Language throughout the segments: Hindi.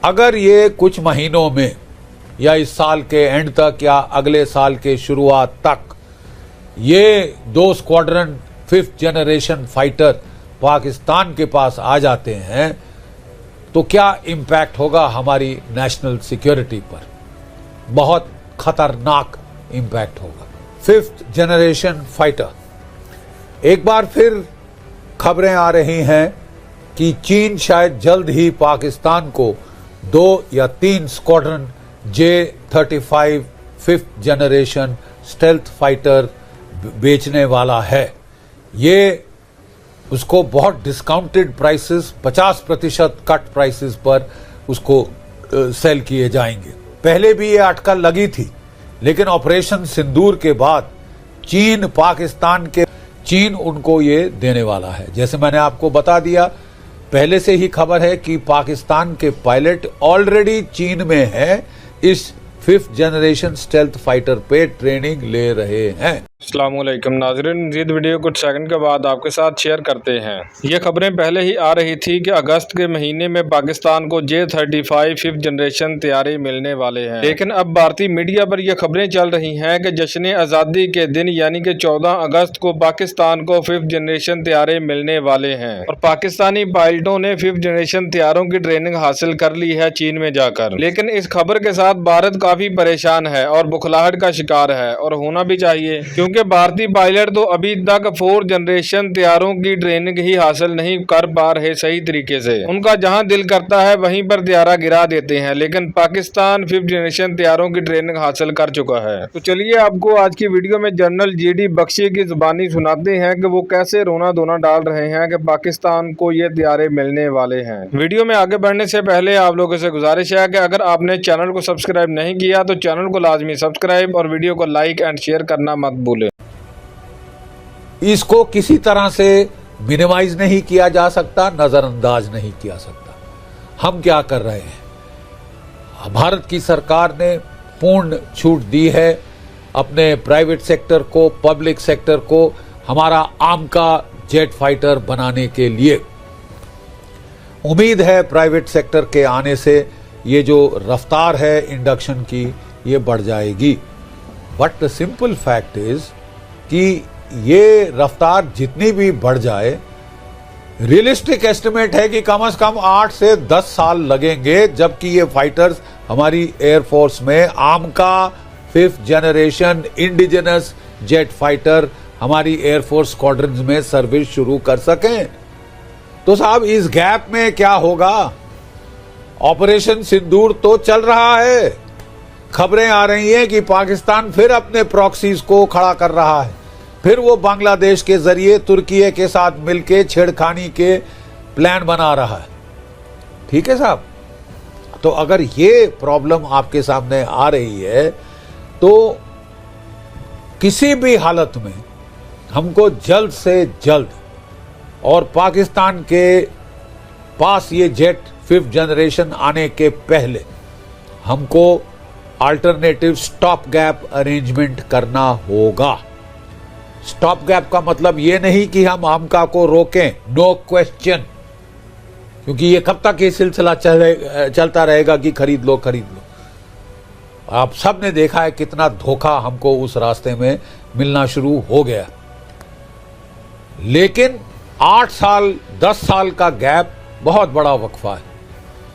अगर ये कुछ महीनों में या इस साल के एंड तक या अगले साल के शुरुआत तक ये 2 squadron 5th generation fighter Pakistan के पास आ जाते हैं तो क्या इम्पैक्ट होगा हमारी नेशनल सिक्योरिटी पर? बहुत खतरनाक इम्पैक्ट होगा। 5th generation fighter. एक बार फिर खबरें आ रही हैं कि चीन शायद जल्द ही पाकिस्तान को 2 या 3 squadron J-35 5th generation stealth fighter बेचने वाला है। ये उसको बहुत डिस्काउंटेड प्राइसेस 50% कट प्राइसेस पर उसको सेल किए जाएंगे। पहले भी ये अटकल लगी थी, लेकिन ऑपरेशन सिंदूर के बाद चीन उनको ये देने वाला है। जैसे मैंने आपको बता दिया, पहले से ही खबर है कि पाकिस्तान के पायलट ऑलरेडी चीन में है, इस 5th जनरेशन स्टेल्थ फाइटर पे ट्रेनिंग ले रहे हैं। अस्सलामुअलैकुम नाज़रीन, मज़ीद वीडियो कुछ सेकंड के बाद आपके साथ शेयर करते हैं। ये खबरें पहले ही आ रही थी कि अगस्त के महीने में पाकिस्तान को J-35 5th जनरेशन तैयारी मिलने वाले हैं, लेकिन अब भारतीय मीडिया पर यह खबरें चल रही हैं कि जश्न आज़ादी के दिन यानी कि 14 अगस्त को पाकिस्तान को 5th जनरेशन तैयारे मिलने वाले हैं और पाकिस्तानी पायलटों ने 5th जनरेशन तैयारों की ट्रेनिंग हासिल कर ली है चीन में जाकर। लेकिन इस खबर के साथ भारत काफी परेशान है और बुखलाहट का शिकार है, और होना भी चाहिए, क्योंकि भारतीय पायलट तो अभी तक 4th जनरेशन तैयारों की ट्रेनिंग ही हासिल नहीं कर पा रहे सही तरीके से। उनका जहां दिल करता है वहीं पर तैयारा गिरा देते हैं, लेकिन पाकिस्तान 5th जनरेशन तैयारों की ट्रेनिंग हासिल कर चुका है। तो चलिए आपको आज की वीडियो में जनरल GD बख्शी की जुबानी सुनाते हैं कि वो कैसे रोना धोना डाल रहे हैं कि पाकिस्तान को ये तैयारे मिलने वाले हैं। वीडियो में आगे बढ़ने से पहले आप लोगों से गुजारिश है कि अगर आपने चैनल को सब्सक्राइब नहीं किया तो चैनल को लाजमी सब्सक्राइब और वीडियो को लाइक एंड शेयर करना मत भूलें। इसको किसी तरह से मिनिमाइज नहीं किया जा सकता, नजरअंदाज नहीं किया सकता। हम क्या कर रहे हैं? भारत की सरकार ने पूर्ण छूट दी है अपने प्राइवेट सेक्टर को, पब्लिक सेक्टर को हमारा आम का जेट फाइटर बनाने के लिए। उम्मीद है प्राइवेट सेक्टर के आने से ये जो रफ्तार है इंडक्शन की, ये बढ़ जाएगी। But the simple fact is कि ये रफ्तार जितनी भी बढ़ जाए, रियलिस्टिक एस्टिमेट है कि कम से कम 8 से 10 साल लगेंगे, जबकि ये फाइटर्स हमारी एयरफोर्स में आम का 5th generation indigenous jet fighter हमारी एयरफोर्स स्क्वाड्रन्स में सर्विस शुरू कर सकें। तो साहब इस गैप में क्या होगा? ऑपरेशन सिंदूर तो चल रहा है। खबरें आ रही हैं कि पाकिस्तान फिर अपने प्रॉक्सीज को खड़ा कर रहा है, फिर वो बांग्लादेश के जरिए तुर्की के साथ मिलके छेड़खानी के प्लान बना रहा है। ठीक है साहब, तो अगर ये प्रॉब्लम आपके सामने आ रही है तो किसी भी हालत में हमको जल्द से जल्द, और पाकिस्तान के पास ये जेट 5th जनरेशन आने के पहले हमको अल्टरनेटिव स्टॉप गैप अरेंजमेंट करना होगा। स्टॉप गैप का मतलब ये नहीं कि हम आमका को रोकें, नो क्वेश्चन, क्योंकि ये कब तक ये सिलसिला चलता रहेगा कि खरीद लो खरीद लो। आप सब ने देखा है कितना धोखा हमको उस रास्ते में मिलना शुरू हो गया। लेकिन 8 साल 10 साल का गैप बहुत बड़ा वक्फा है,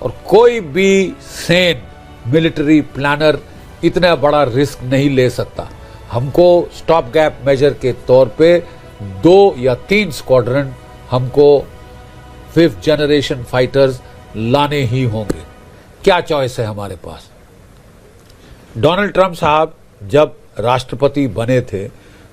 और कोई भी सेन मिलिट्री प्लानर इतना बड़ा रिस्क नहीं ले सकता। हमको स्टॉप गैप मेजर के तौर पे 2 या 3 स्क्वाड्रन हमको 5th जनरेशन फाइटर्स लाने ही होंगे। क्या चॉइस है हमारे पास? डोनाल्ड ट्रंप साहब जब राष्ट्रपति बने थे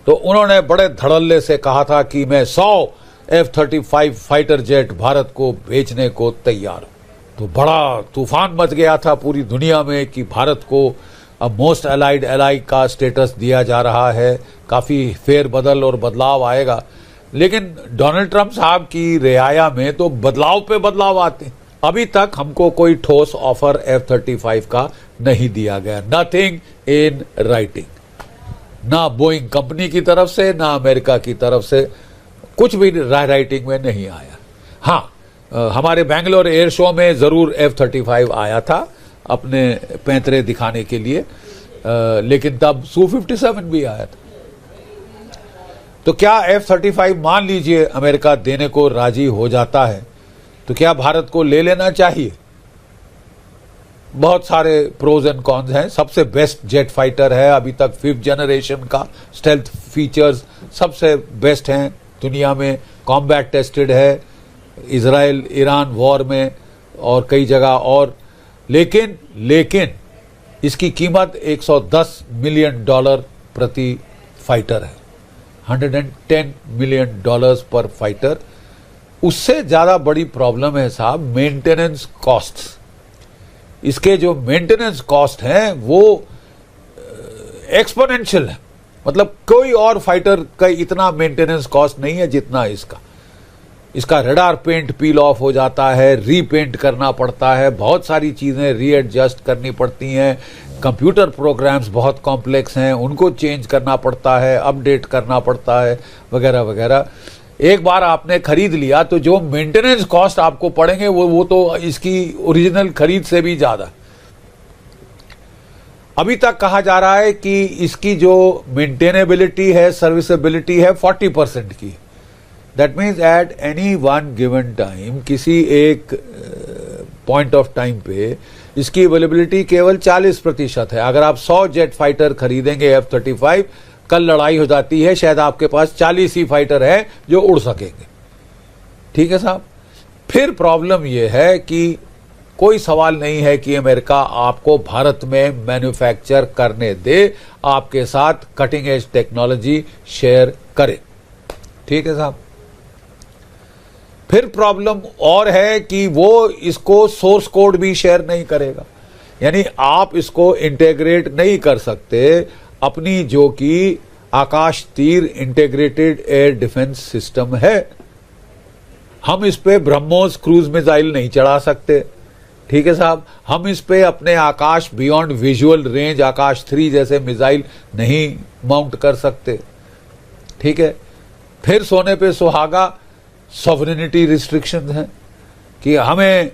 तो उन्होंने बड़े धड़ल्ले से कहा था कि मैं 100 F-35 फाइटर जेट भारत को भेजने को तैयार हूं। तो बड़ा तूफान मच गया था पूरी दुनिया में कि भारत को अब मोस्ट अलाइड एलाई का स्टेटस दिया जा रहा है, काफी फेर बदल और बदलाव आएगा। लेकिन डोनाल्ड ट्रंप साहब की रियाया में तो बदलाव पे बदलाव आते। अभी तक हमको कोई ठोस ऑफर F-35 का नहीं दिया गया, नथिंग इन राइटिंग, ना बोइंग कंपनी की तरफ से ना अमेरिका की तरफ से, कुछ भी राइटिंग में नहीं आया। हाँ, हमारे बेंगलोर एयर शो में ज़रूर F-35 आया था अपने पैंतरे दिखाने के लिए, लेकिन तब Su-57 भी आया था। तो क्या F-35 मान लीजिए अमेरिका देने को राजी हो जाता है तो क्या भारत को ले लेना चाहिए? बहुत सारे प्रोज एंड कॉन्स हैं। सबसे बेस्ट जेट फाइटर है अभी तक 5th जनरेशन का, स्टेल्थ फीचर्स सबसे बेस्ट हैं दुनिया में, कॉम्बैट टेस्टेड है इजराइल ईरान वॉर में और कई जगह और। लेकिन इसकी कीमत $110 मिलियन प्रति फाइटर है, $110 मिलियन पर फाइटर। उससे ज्यादा बड़ी प्रॉब्लम है साहब मेंटेनेंस कॉस्ट्स। इसके जो मेंटेनेंस कॉस्ट हैं वो एक्सपोनेंशियल है, मतलब कोई और फाइटर का इतना मेंटेनेंस कॉस्ट नहीं है जितना इसका। इसका रडार पेंट पील ऑफ हो जाता है, रीपेंट करना पड़ता है, बहुत सारी चीजें रीएडजस्ट करनी पड़ती हैं, कंप्यूटर प्रोग्राम्स बहुत कॉम्प्लेक्स हैं, उनको चेंज करना पड़ता है, अपडेट करना पड़ता है, वगैरह वगैरह। एक बार आपने खरीद लिया तो जो मेंटेनेंस कॉस्ट आपको पड़ेंगे वो तो इसकी ओरिजिनल खरीद से भी ज्यादा। अभी तक कहा जा रहा है कि इसकी जो मेंटेनेबिलिटी है, सर्विसेबिलिटी है 40% की। That means at any one given time, किसी एक पॉइंट ऑफ टाइम पे इसकी अवेलेबिलिटी केवल 40% है। अगर आप 100 जेट फाइटर खरीदेंगे F-35, कल लड़ाई हो जाती है, शायद आपके पास 40 ही फाइटर है जो उड़ सकेंगे। ठीक है साहब। फिर प्रॉब्लम यह है कि कोई सवाल नहीं है कि अमेरिका आपको भारत में मैन्युफैक्चर करने दे, आपके साथ कटिंग एज टेक्नोलॉजी शेयर करे। ठीक है साहब। फिर प्रॉब्लम और है कि वो इसको सोर्स कोड भी शेयर नहीं करेगा, यानी आप इसको इंटीग्रेट नहीं कर सकते अपनी जो कि आकाश तीर इंटीग्रेटेड एयर डिफेंस सिस्टम है। हम इस पे ब्रह्मोस क्रूज मिसाइल नहीं चढ़ा सकते। ठीक है साहब। हम इस पे अपने आकाश बियॉन्ड विजुअल रेंज आकाश 3 जैसे मिसाइल नहीं माउंट कर सकते। ठीक है। फिर सोने पे सुहागा सॉवरेनिटी रिस्ट्रिक्शंस हैं कि हमें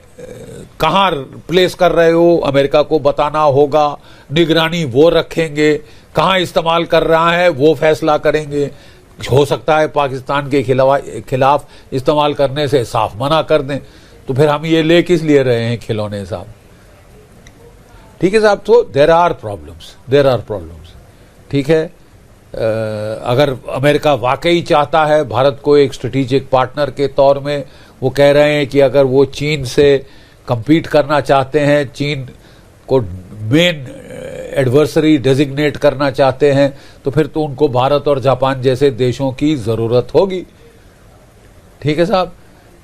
कहां प्लेस कर रहे हो अमेरिका को बताना होगा, निगरानी वो रखेंगे, कहां इस्तेमाल कर रहा है वो फैसला करेंगे। हो सकता है पाकिस्तान के खिलाफ इस्तेमाल करने से साफ मना कर दें, तो फिर हम ये ले किस लिए रहे हैं खिलौने साहब। ठीक है साहब। तो देयर आर प्रॉब्लम्स। ठीक है। अगर अमेरिका वाकई चाहता है भारत को एक स्ट्रेटेजिक पार्टनर के तौर में, वो कह रहे हैं कि अगर वो चीन से compete करना चाहते हैं, चीन को मेन एडवर्सरी डेजिग्नेट करना चाहते हैं, तो फिर तो उनको भारत और जापान जैसे देशों की जरूरत होगी। ठीक है साहब।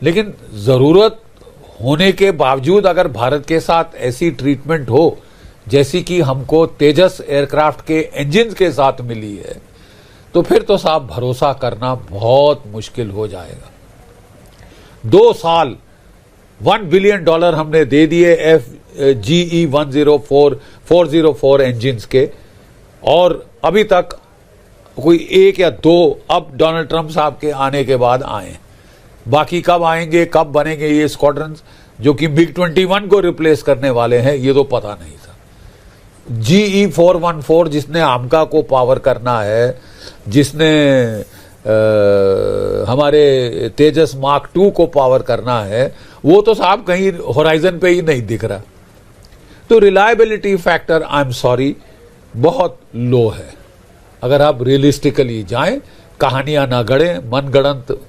लेकिन जरूरत होने के बावजूद अगर भारत के साथ ऐसी ट्रीटमेंट हो जैसी कि हमको तेजस एयरक्राफ्ट के इंजन के साथ मिली है, तो फिर तो साहब भरोसा करना बहुत मुश्किल हो जाएगा। 2 साल $1 बिलियन हमने दे दिए GE 404 इंजिन्स के, और अभी तक कोई 1 या 2 अब डोनाल्ड ट्रंप साहब के आने के बाद आए। बाकी कब आएंगे, कब बनेंगे ये स्क्वाड्रन्स जो कि MiG-21 को रिप्लेस करने वाले हैं, ये तो पता नहीं था। GE 414 जिसने आमका को पावर करना है, जिसने हमारे तेजस मार्क 2 को पावर करना है, वो तो साहब कहीं होराइजन पे ही नहीं दिख रहा। तो reliability factor I am sorry बहुत लो है। अगर आप रियलिस्टिकली जाएं, कहानियां ना गढ़ें, मनगढ़ंत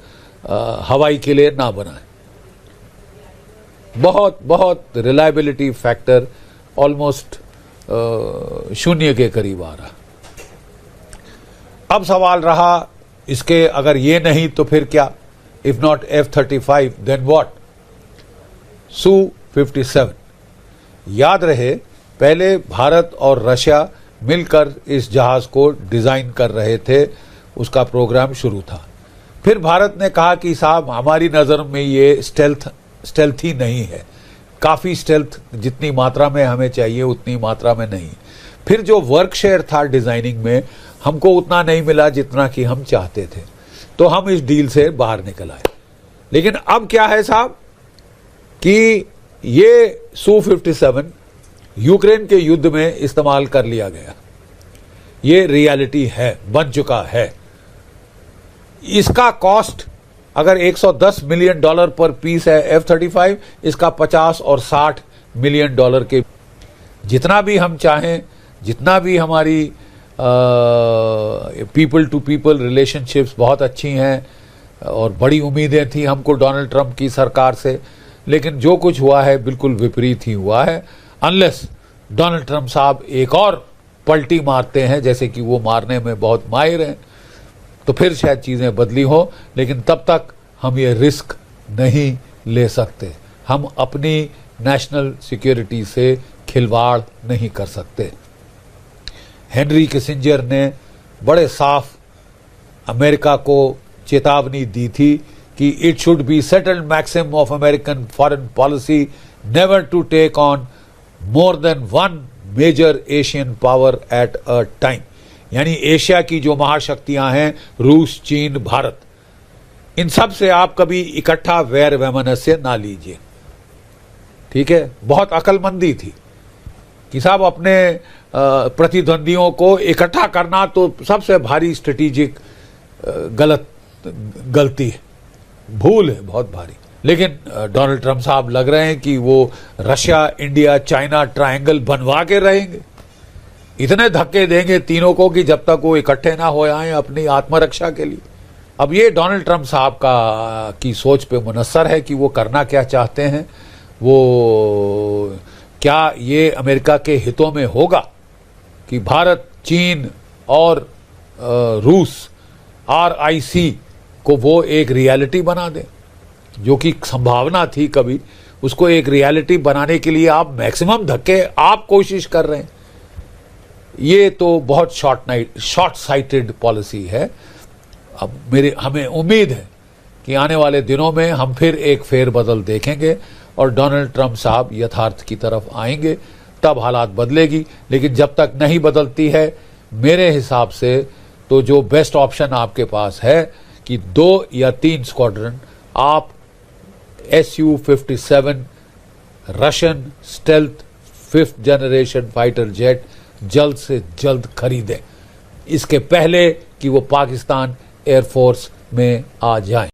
हवाई किले ना बनाएं। बहुत रिलायबिलिटी फैक्टर ऑलमोस्ट 0 के करीब आ रहा। अब सवाल रहा इसके, अगर ये नहीं तो फिर क्या? If not F-35 then what? Su-57। याद रहे पहले भारत और रशिया मिलकर इस जहाज को डिजाइन कर रहे थे, उसका प्रोग्राम शुरू था। फिर भारत ने कहा कि साहब हमारी नजर में ये स्टेल्थ ही नहीं है, काफी स्टेल्थ जितनी मात्रा में हमें चाहिए उतनी मात्रा में नहीं। फिर जो वर्क शेयर था डिजाइनिंग में, हमको उतना नहीं मिला जितना कि हम चाहते थे, तो हम इस डील से बाहर निकल आए। लेकिन अब क्या है साहब, कि ये Su-57 यूक्रेन के युद्ध में इस्तेमाल कर लिया गया। ये रियलिटी है, बन चुका है। इसका कॉस्ट अगर $110 मिलियन पर पीस है F-35, इसका 50 और 60 मिलियन के, जितना भी हम चाहें, जितना भी हमारी पीपल टू पीपल रिलेशनशिप्स बहुत अच्छी हैं और बड़ी उम्मीदें थी हमको डोनाल्ड ट्रंप की सरकार से, लेकिन जो कुछ हुआ है बिल्कुल विपरीत ही हुआ है। अनलेस डोनाल्ड ट्रंप साहब एक और पलटी मारते हैं, जैसे कि वो मारने में बहुत माहिर हैं, तो फिर शायद चीज़ें बदली हो, लेकिन तब तक हम ये रिस्क नहीं ले सकते। हम अपनी नेशनल सिक्योरिटी से खिलवाड़ नहीं कर सकते। हेनरी किसिंजर ने बड़े साफ अमेरिका को चेतावनी दी थी कि it should be settled maxim of American foreign policy never to take on more than one major Asian power at a time. यानी एशिया की जो महाशक्तियां हैं, रूस, चीन, भारत, इन सब से आप कभी इकट्ठा वैर वैमनस्य ना लीजिए। ठीक है, बहुत अकलमंदी थी कि साहब अपने प्रतिद्वंदियों को इकट्ठा करना तो सबसे भारी स्ट्रेटेजिक गलती है, भूल है, बहुत भारी। लेकिन डोनाल्ड ट्रंप साहब लग रहे हैं कि वो रशिया, इंडिया, चाइना ट्रायंगल बनवा के रहेंगे। इतने धक्के देंगे तीनों को कि जब तक वो इकट्ठे ना हो आए अपनी आत्मरक्षा के लिए। अब ये डोनाल्ड ट्रंप साहब की सोच पे मुनस्सर है कि वो करना क्या चाहते हैं। वो क्या ये अमेरिका के हितों में होगा कि भारत, चीन और रूस, RIC को वो एक रियलिटी बना दें, जो कि संभावना थी कभी, उसको एक रियलिटी बनाने के लिए आप मैक्सिमम धक्के आप कोशिश कर रहे हैं। ये तो बहुत शॉर्ट साइटेड पॉलिसी है। अब हमें उम्मीद है कि आने वाले दिनों में हम फिर एक फेरबदल देखेंगे और डोनाल्ड ट्रंप साहब यथार्थ की तरफ आएंगे, तब हालात बदलेगी। लेकिन जब तक नहीं बदलती है, मेरे हिसाब से तो जो बेस्ट ऑप्शन आपके पास है कि 2 या 3 स्क्वाड्रन आप Su-57 Russian stealth 5th generation fighter jet जल्द से जल्द खरीदें, इसके पहले कि वो पाकिस्तान एयरफोर्स में आ जाएं।